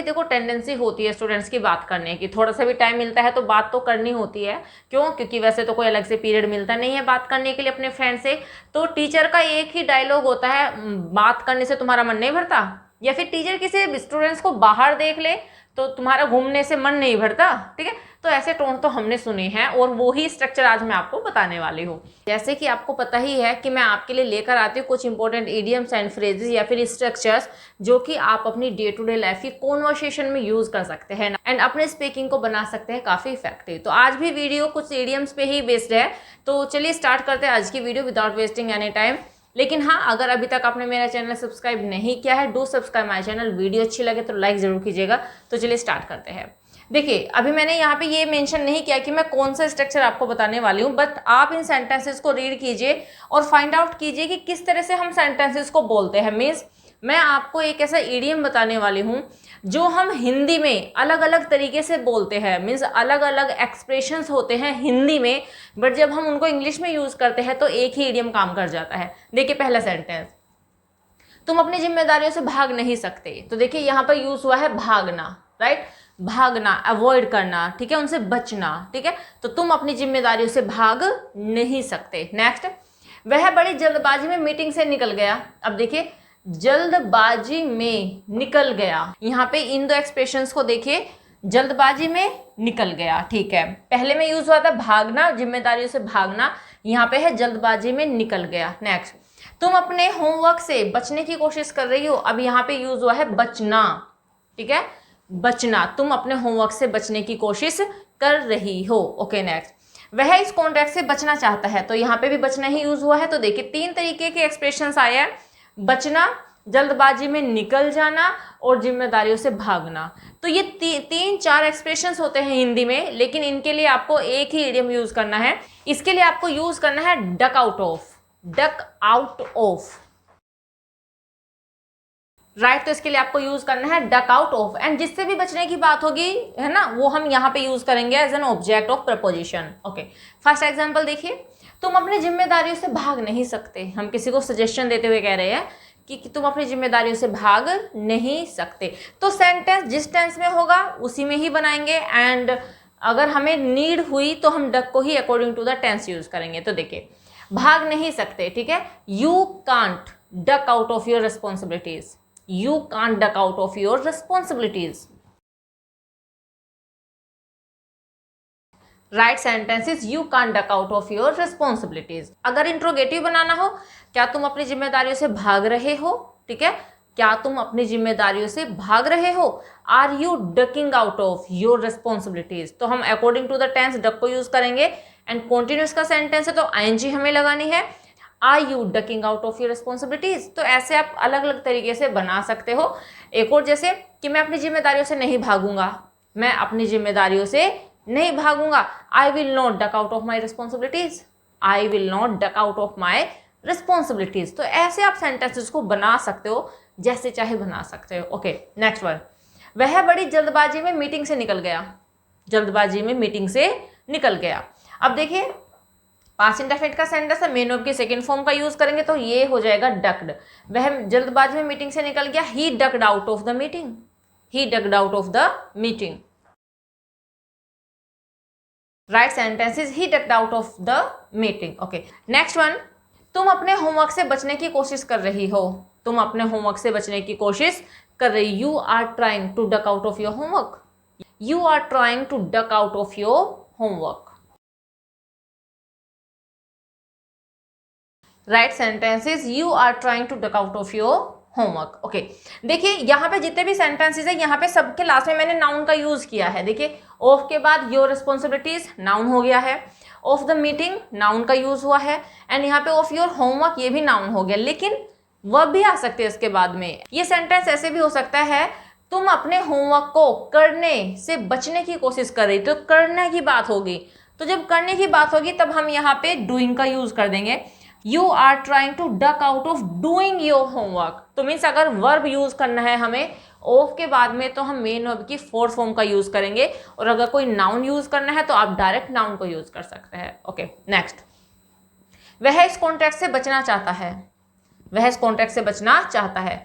भी देखो टेंडेंसी होती है स्टूडेंट्स की बात करने की, थोड़ा सा भी टाइम मिलता है तो बात तो करनी होती है। क्यों? क्योंकि वैसे तो कोई अलग से पीरियड मिलता नहीं है बात करने के लिए अपने फ्रेंड से। तो टीचर का एक ही डायलॉग होता है, बात करने से तुम्हारा मन नहीं भरता, या फिर टीचर किसी स्टूडेंट्स को बाहर देख ले तो तुम्हारा घूमने से मन नहीं भरता। ठीक है, तो ऐसे टोन तो हमने सुने हैं और वो ही स्ट्रक्चर आज मैं आपको बताने वाली हूँ। जैसे कि आपको पता ही है कि मैं आपके लिए लेकर आती हूँ कुछ इंपॉर्टेंट इडियम्स एंड फ्रेजेस या फिर स्ट्रक्चर्स जो कि आप अपनी डे टू डे लाइफ की कॉन्वर्सेशन में यूज कर सकते हैं एंड अपने स्पीकिंग को बना सकते हैं काफी इफेक्टिव। तो आज भी वीडियो कुछ इडियम्स पे ही बेस्ड है, तो चलिए स्टार्ट करते हैं आज की video without wasting any time. लेकिन हाँ, अगर अभी तक आपने मेरा चैनल सब्सक्राइब नहीं किया है, do subscribe my channel. Video अच्छी लगे तो लाइक जरूर कीजिएगा। तो चलिए स्टार्ट करते हैं। देखिए, अभी मैंने यहाँ पे ये मेंशन नहीं किया कि मैं कौन सा स्ट्रक्चर आपको बताने वाली हूँ, बट आप इन सेंटेंसेस को रीड कीजिए और फाइंड आउट कीजिए कि किस तरह से हम सेंटेंसेस को बोलते हैं। मीन्स मैं आपको एक ऐसा इडियम बताने वाली हूँ जो हम हिंदी में अलग अलग तरीके से बोलते हैं। मीन्स अलग अलग एक्सप्रेशंस होते हैं हिंदी में, बट जब हम उनको इंग्लिश में यूज करते हैं तो एक ही इडियम काम कर जाता है। देखिए पहला सेंटेंस, तुम अपनी जिम्मेदारियों से भाग नहीं सकते। तो देखिए यहाँ पर यूज हुआ है भागना, राइट? भागना, अवॉइड करना, ठीक है, उनसे बचना। ठीक है, तो तुम अपनी जिम्मेदारियों से भाग नहीं सकते। नेक्स्ट, वह बड़ी जल्दबाजी में मीटिंग से निकल गया। अब देखिए, जल्दबाजी में निकल गया, यहाँ पे इन दो एक्सप्रेशंस को देखिए, जल्दबाजी में निकल गया। ठीक है, पहले में यूज हुआ था भागना, जिम्मेदारियों से भागना, यहाँ पे है जल्दबाजी में निकल गया। नेक्स्ट, तुम अपने होमवर्क से बचने की कोशिश कर रही हो। अब यहाँ पे यूज हुआ है बचना। ठीक है, बचना, तुम अपने होमवर्क से बचने की कोशिश कर रही हो। ओके नेक्स्ट, वह इस कॉन्ट्रैक्ट से बचना चाहता है। तो यहाँ पे भी बचना ही यूज हुआ है। तो देखिए तीन तरीके के एक्सप्रेशंस आए हैं, बचना, जल्दबाजी में निकल जाना और जिम्मेदारियों से भागना। तो ये तीन चार एक्सप्रेशंस होते हैं हिंदी में, लेकिन इनके लिए आपको एक ही इडियम यूज करना है। इसके लिए आपको यूज करना है duck out of. Duck out of, right? तो इसके लिए आपको यूज करना है डक आउट ऑफ, एंड जिससे भी बचने की बात होगी, है ना, वो हम यहाँ पे यूज करेंगे as an object of preposition. Okay, first example देखिए, तुम अपनी जिम्मेदारियों से भाग नहीं सकते। हम किसी को सजेशन देते हुए कह रहे हैं कि तुम अपनी जिम्मेदारियों से भाग नहीं सकते। तो सेंटेंस जिस टेंस में होगा उसी में ही बनाएंगे, एंड अगर हमें नीड हुई तो हम डक को ही according to the tense use करेंगे। तो देखिए, भाग नहीं सकते, ठीक है, you can't duck out of your responsibilities. You can't duck out of your responsibilities. Right sentence is you can't duck out of your responsibilities. अगर इंट्रोगेटिव बनाना हो, क्या तुम अपनी जिम्मेदारियों से भाग रहे हो? ठीक है, क्या तुम अपनी जिम्मेदारियों से भाग रहे हो? Are you ducking out of your responsibilities? तो हम according to the tense duck को यूज करेंगे, एंड continuous का सेंटेंस है तो ing हमें लगानी है। Are you ducking out of your responsibilities? तो ऐसे आप अलग अलग तरीके से बना सकते हो। एक और जैसे कि मैं अपनी जिम्मेदारियों से नहीं भागूंगा, मैं अपनी जिम्मेदारियों से नहीं भागूंगा। I will not duck out of my responsibilities. I will not duck out of my responsibilities. तो ऐसे आप सेंटेंसेस को बना सकते हो, जैसे चाहे बना सकते हो। ओके नेक्स्ट वन, वह बड़ी जल्दबाजी में मीटिंग से निकल गया। जल्दबाजी में मीटिंग से निकल गया। अब देखिए, पास्ट इंडेफिनिट का सेंटेंस है, मेन वर्ब की सेकंड फॉर्म का यूज करेंगे तो ये हो जाएगा डक्ड। वह जल्दबाजी में मीटिंग से निकल गया, he ducked out of the meeting. He ducked out of the meeting. Right sentence is he ducked out of the meeting. Okay next one, तुम अपने होमवर्क से बचने की कोशिश कर रही हो। तुम अपने होमवर्क से बचने की कोशिश कर रही, you are trying to duck out of your homework. You are trying to duck out of your homework. Right sentence is you are trying to duck out of your homework. Okay, देखिए यहाँ पे जितने भी sentences है, यहाँ पे सबके last में मैंने नाउन का यूज किया है। देखिए, ऑफ के बाद योर रिस्पॉन्सिबिलिटीज नाउन हो गया है, ऑफ द मीटिंग नाउन का यूज हुआ है, एंड यहाँ पे ऑफ योर होमवर्क ये भी नाउन हो गया, लेकिन वर्ब भी आ सकते हैं इसके बाद में। ये सेंटेंस ऐसे भी हो सकता है, तुम अपने होमवर्क को करने से बचने की कोशिश कर रही, तो करने की बात होगी। तो जब करने की बात होगी तब हम यहाँ पे डूइंग का यूज कर देंगे। You are trying to duck out of doing your homework. तो मीन्स अगर वर्ब यूज करना है हमें ऑफ के बाद में, तो हम मेन वर्ब की फोर्थ फॉर्म का यूज करेंगे, और अगर कोई नाउन यूज करना है तो आप डायरेक्ट नाउन को यूज कर सकते हैं। ओके नेक्स्ट, वह इस कॉन्ट्रैक्ट से बचना चाहता है। वह इस कॉन्ट्रैक्ट से बचना चाहता है,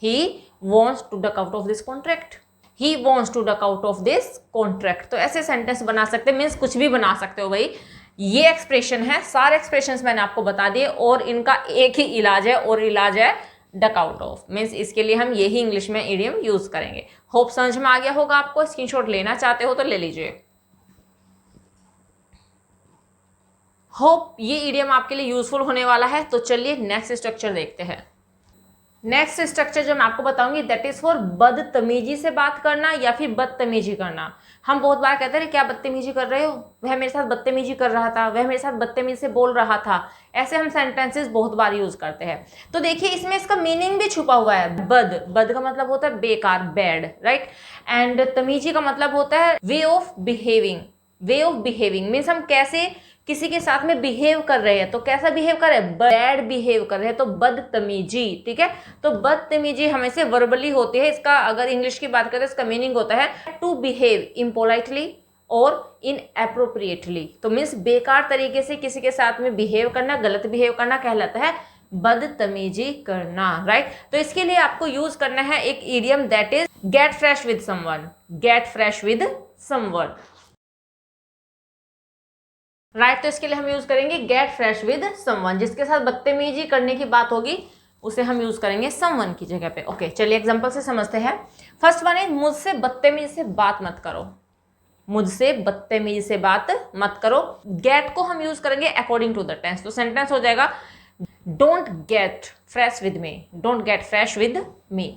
he wants to duck out of this contract. He wants to duck out of this contract. तो ऐसे सेंटेंस बना सकते हैं, मीन्स कुछ भी बना सकते हो भाई। ये एक्सप्रेशन है, सारे एक्सप्रेशंस मैंने आपको बता दिए और इनका एक ही इलाज है और इलाज है डक आउट ऑफ, मीन्स इसके लिए हम यही इंग्लिश में इडियम यूज करेंगे। होप समझ में आ गया होगा आपको। स्क्रीनशॉट लेना चाहते हो तो ले लीजिए। होप ये इडियम आपके लिए यूजफुल होने वाला है। तो चलिए नेक्स्ट स्ट्रक्चर देखते हैं। नेक्स्ट स्ट्रक्चर जो मैं आपको बताऊंगी दैट इज फॉर बदतमीजी से बात करना या फिर बदतमीजी करना। हम बहुत बार कहते हैं क्या बदतमीजी कर रहे हो, वह मेरे साथ बदतमीजी कर रहा था, वह मेरे साथ बदतमीजी से बोल रहा था। ऐसे हम सेंटेंसेस बहुत बार यूज करते हैं। तो देखिए इसमें इसका मीनिंग भी छुपा हुआ है। बद का मतलब होता है बेकार, बैड, राइट। एंड तमीजी का मतलब होता है way of behaving. Way of behaving means हम कैसे किसी के साथ में बिहेव कर रहे हैं। तो कैसा बिहेव कर रहे हैं, बैड बिहेव कर रहे हैं, तो बदतमीजी, ठीक है। तो बदतमीजी हमेशा वर्बली होती है। इसका अगर इंग्लिश की बात करें इसका मीनिंग होता है टू बिहेव इम्पोलाइटली और इनएप्रोप्रिएटली। तो मीन्स बेकार तरीके से किसी के साथ में बिहेव करना, गलत बिहेव करना कहलाता है बदतमीजी करना, राइट। तो इसके लिए आपको यूज करना है एक idiom that is get fresh with someone. Gate fresh with someone, right. तो इसके लिए हम यूज करेंगे गेट फ्रेश विद समवन। जिसके साथ बदतमीजी करने की बात होगी उसे हम यूज करेंगे समवन की जगह पे। ओके चलिए एग्जांपल से समझते हैं। फर्स्ट वन है मुझसे बदतमीजी से बात मत करो। मुझसे बदतमीजी से बात मत करो। गेट को हम यूज करेंगे अकॉर्डिंग टू द टेंस। तो सेंटेंस हो जाएगा don't get fresh with me. Don't get fresh with me,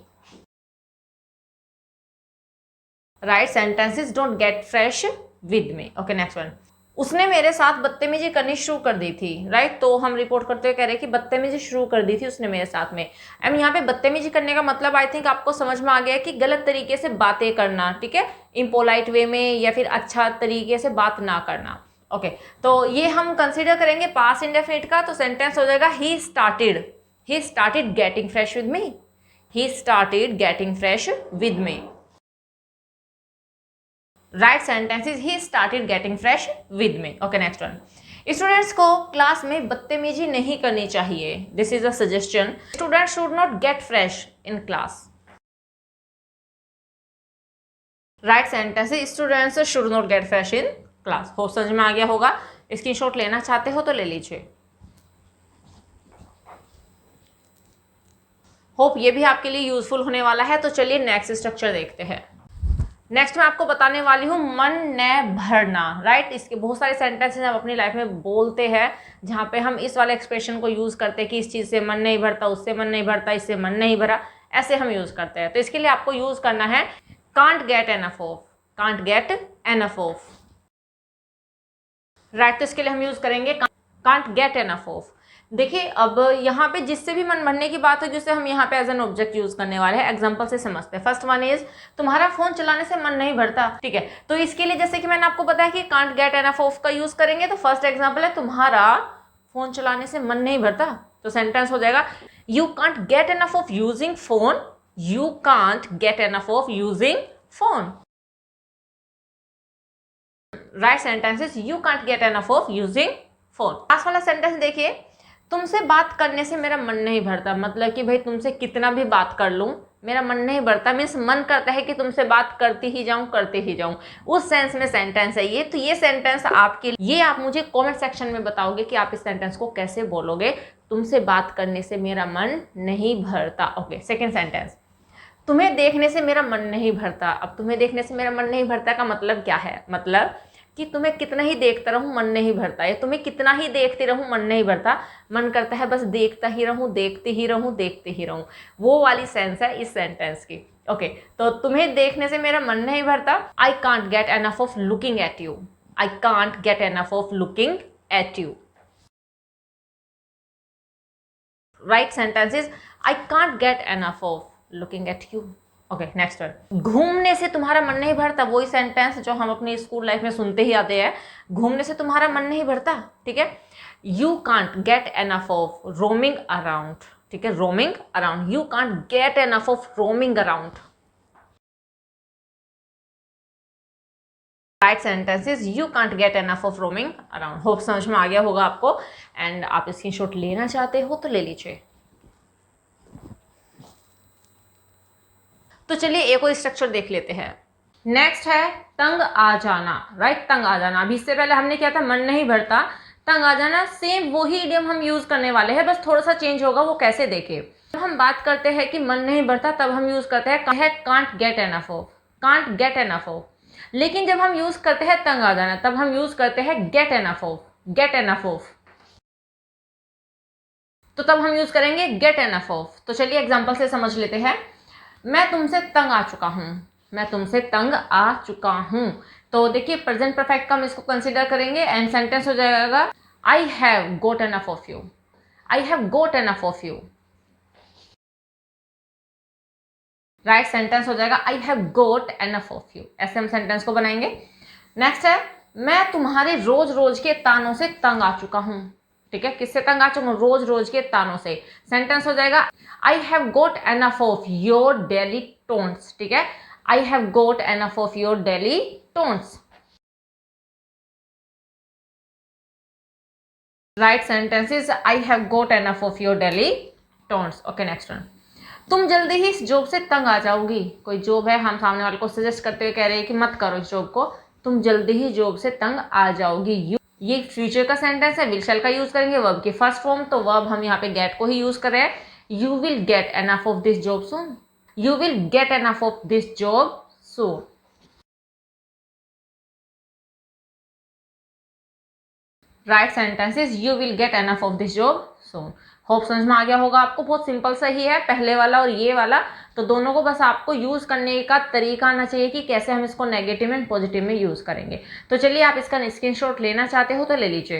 right. Sentence is don't get fresh with me. Okay next one, उसने मेरे साथ बदतमीजी करनी शुरू कर दी थी, राइट। तो हम रिपोर्ट करते हुए कह रहे हैं कि बदतमीजी शुरू कर दी थी उसने मेरे साथ में। एंड यहाँ पे बदतमीजी करने का मतलब आई थिंक आपको समझ में आ गया कि गलत तरीके से बातें करना, ठीक है, इम्पोलाइट वे में या फिर अच्छा तरीके से बात ना करना। ओके तो ये हम कंसिडर करेंगे पास्ट इंडेफिनिट का। तो सेंटेंस हो जाएगा he started getting fresh with me. He started getting fresh with me, right. Sentence is he started getting fresh with me. Okay next one, students को क्लास में बदतमीजी नहीं करनी चाहिए। This is a suggestion. Student should not gate fresh in class, right. Sentence is students should not gate fresh in class. हो समझ में आ गया होगा। स्क्रीनशॉट लेना चाहते हो तो ले लीजिए। होप ये भी आपके लिए यूजफुल होने वाला है। तो चलिए नेक्स्ट स्ट्रक्चर देखते हैं। नेक्स्ट मैं आपको बताने वाली हूँ मन न भरना, राइट। इसके बहुत सारे सेंटेंसेस हम अपनी लाइफ में बोलते हैं जहाँ पे हम इस वाले एक्सप्रेशन को यूज करते हैं कि इस चीज़ से मन नहीं भरता, उससे मन नहीं भरता, इससे मन नहीं भरा, ऐसे हम यूज करते हैं। तो इसके लिए आपको यूज करना है can't get enough of. Can't get enough of, right. तो इसके लिए हम यूज करेंगे कांट गेट एनफ ऑफ। देखिए अब यहाँ पे जिससे भी मन भरने की बात होगी उसे हम यहाँ पे एज एन ऑब्जेक्ट यूज करने वाले हैं। एग्जांपल से समझते हैं। फर्स्ट वन इज तुम्हारा फोन चलाने से मन नहीं भरता, ठीक है। तो इसके लिए जैसे कि मैंने आपको बताया कि कांट गेट एनफ ऑफ का यूज करेंगे। तो फर्स्ट एग्जांपल है तुम्हारा फोन चलाने से मन नहीं भरता। तो सेंटेंस हो जाएगा you can't get enough of using phone. You can't get enough of using phone, right. Sentence is you can't get enough of using phone. Last वाला सेंटेंस देखिए, तुमसे बात करने से मेरा मन नहीं भरता। मतलब कि भाई तुमसे कितना भी बात कर लूं मेरा मन नहीं भरता, मीन्स मन करता है कि तुमसे बात करती ही जाऊं, करते ही जाऊं, उस सेंस में सेंटेंस है ये। तो ये सेंटेंस आपके लिए, आप मुझे कमेंट सेक्शन में बताओगे कि आप इस सेंटेंस को कैसे बोलोगे। तुमसे बात करने से मेरा मन नहीं भरता। ओके सेकेंड सेंटेंस, तुम्हें देखने से मेरा मन नहीं भरता। अब तुम्हें देखने से मेरा मन नहीं भरता का मतलब क्या है, मतलब कि तुम्हें कितना ही देखता रहूं मन नहीं भरता, या तुम्हें कितना ही देखते रहूं मन नहीं भरता, मन करता है बस देखता ही रहूं, देखते ही रहूं, देखते ही रहूं, वो वाली सेंस है इस सेंटेंस की। ओके तो तुम्हें देखने से मेरा मन नहीं भरता। I can't get enough of looking at you. I can't get enough of looking at you, right. Sentence is I can't get enough of looking at you. Okay next one, घूमने से तुम्हारा मन नहीं भरता। वही सेंटेंस जो हम अपनी स्कूल लाइफ में सुनते ही आते हैं, घूमने से तुम्हारा मन नहीं भरता, ठीक है। You can't get enough of roaming around, ठीक है, roaming around. You can't get enough of roaming around, right. Sentence is you can't get enough of roaming around. Hope समझ में आ गया होगा आपको। एंड आप स्क्रीनशॉट लेना चाहते हो तो ले लीजिए। तो चलिए एक और स्ट्रक्चर देख लेते हैं। नेक्स्ट है तंग आ जाना, राइट, तंग आ जाना। अभी इससे पहले हमने क्या था, मन नहीं भरता, तंग आ जाना सेम वही इडियम हम यूज करने वाले हैं, बस थोड़ा सा चेंज होगा, वो कैसे देखें। जब हम बात करते हैं कि मन नहीं भरता तब हम यूज करते हैं can't get enough of, can't get enough of. लेकिन जब हम यूज करते हैं तंग आ जाना तब हम यूज करते हैं get enough of, get enough of. तो तब हम यूज करेंगे गेट एनफ ऑफ। तो चलिए एग्जांपल से समझ लेते हैं। मैं तुमसे तंग आ चुका हूं, मैं तुमसे तंग आ चुका हूं। तो देखिए प्रेजेंट परफेक्ट का हम इसको कंसीडर करेंगे एंड सेंटेंस हो जाएगा I have got enough of you, I have got enough of you. Right, sentence हो जाएगा I have got enough of you, ऐसे हम सेंटेंस को बनाएंगे। नेक्स्ट है मैं तुम्हारे रोज रोज के तानों से तंग आ चुका हूं। ठीक है, किससे तंग आ चुका हूं, रोज रोज के तानों से। सेंटेंस हो जाएगा I have got enough of your daily tones. ठीक है, I have got enough of your daily tones. Right sentence is I have got enough of your daily tones. Okay, next one. तुम जल्दी ही इस job से तंग आ जाओगी। कोई job है, हम सामने वाले को सजेस्ट करते हुए कह रहे हैं कि मत करो इस जॉब को, तुम जल्दी ही जॉब से तंग आ जाओगी। ये फ्यूचर का सेंटेंस है, विल शैल का यूज करेंगे वर्ब की फर्स्ट फॉर्म, तो वर्ब हम यहाँ पे गेट को ही यूज कर रहे हैं। You will get enough of this job soon, you will get enough of this job soon. Right sentence is you will get enough of this job soon. Hope समझ में आ गया होगा आपको, बहुत सिंपल सा ही है पहले वाला और ये वाला। तो दोनों को बस आपको यूज करने का तरीका आना चाहिए कि कैसे हम इसको नेगेटिव एंड पॉजिटिव में यूज करेंगे। तो चलिए आप इसका स्क्रीनशॉट लेना चाहते हो तो ले लीजिए।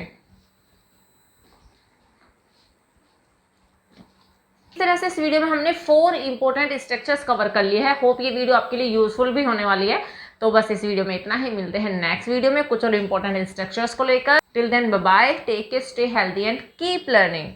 इस तरह से इस वीडियो में हमने 4 इंपॉर्टेंट स्ट्रक्चर्स कवर कर लिए हैं। होप ये वीडियो आपके लिए यूजफुल भी होने वाली है। तो बस इस वीडियो में इतना ही, मिलते हैं नेक्स्ट वीडियो में कुछ और इंपॉर्टेंट स्ट्रक्चर्स को लेकर। Till then bye bye, take care, stay healthy and keep learning.